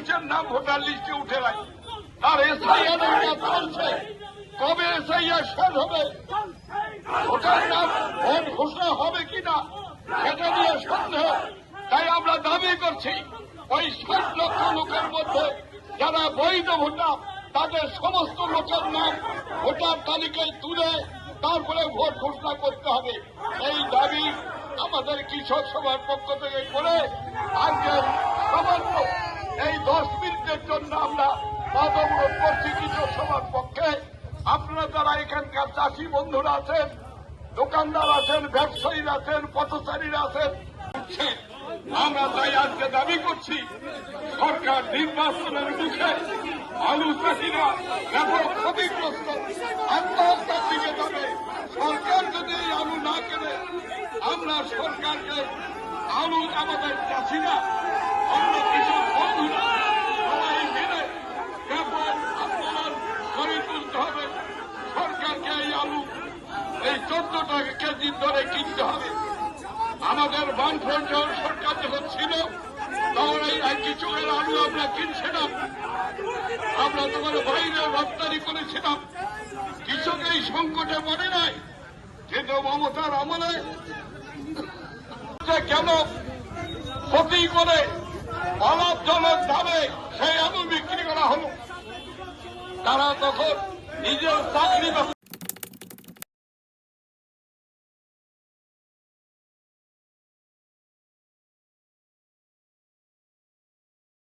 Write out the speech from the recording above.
মানুষের নাম ভোটার লিস্টে উঠে নাই, তার এসআইআর চলছে। কবে এসআইআর শেষ হবে, ভোটার নাম ভোট ঘোষণা হবে কিনা সেটা নিয়ে সন্দেহ। তাই আমরা দাবি করছি ওই ৬০ লক্ষ লোকের মধ্যে যারা বৈধ ভোটার তাদের সমস্ত লোকের নাম ভোটার তালিকায় তুলে তারপরে ভোট ঘোষণা করতে হবে। এই দাবি আমাদের কৃষক সভার পক্ষ থেকে করে আজকের সামান্য এই 10 মিনিটের জন্য আমরা পথ অবরোধ করছি কৃষক সভার পক্ষে। আপনারা যারা এখানকার চাষি বন্ধুরা আছেন, দোকানদার আছেন, ব্যবসায়ীরা আছেন, পথচারীরা আছেন, আমরা তাই আজকে দাবি করছি সরকার নির্বাচনের মুখে আলু চাষিরা ব্যাপক ক্ষতিগ্রস্ত আত্মহত্যার দিকে যাবে। সরকার যদি এই আলু না কেনে, আমরা সরকারকে আলু আমাদের চাষিরা অন্য কৃষক বন্ধুরা সবাই মিলে ব্যাপক আন্দোলন গড়ে তুলতে হবে। সরকারকে এই আলু এই 14 টাকা কেজি দরে কিনতে হবে। আমাদের বামফ্রন্ট সরকার যখন ছিল তখন এই কৃষকের আলু আমরা কিনছিলাম, আমরা তখন বাইরে রপ্তানি করেছিলাম। কৃষক এই সংকটে পড়ে নাই, কিন্তু মমতার আমলে কেন ক্ষতি করে অলাভজনক দামে সেই আলু বিক্রি করা হলো। তারা তখন নিজের চাকরি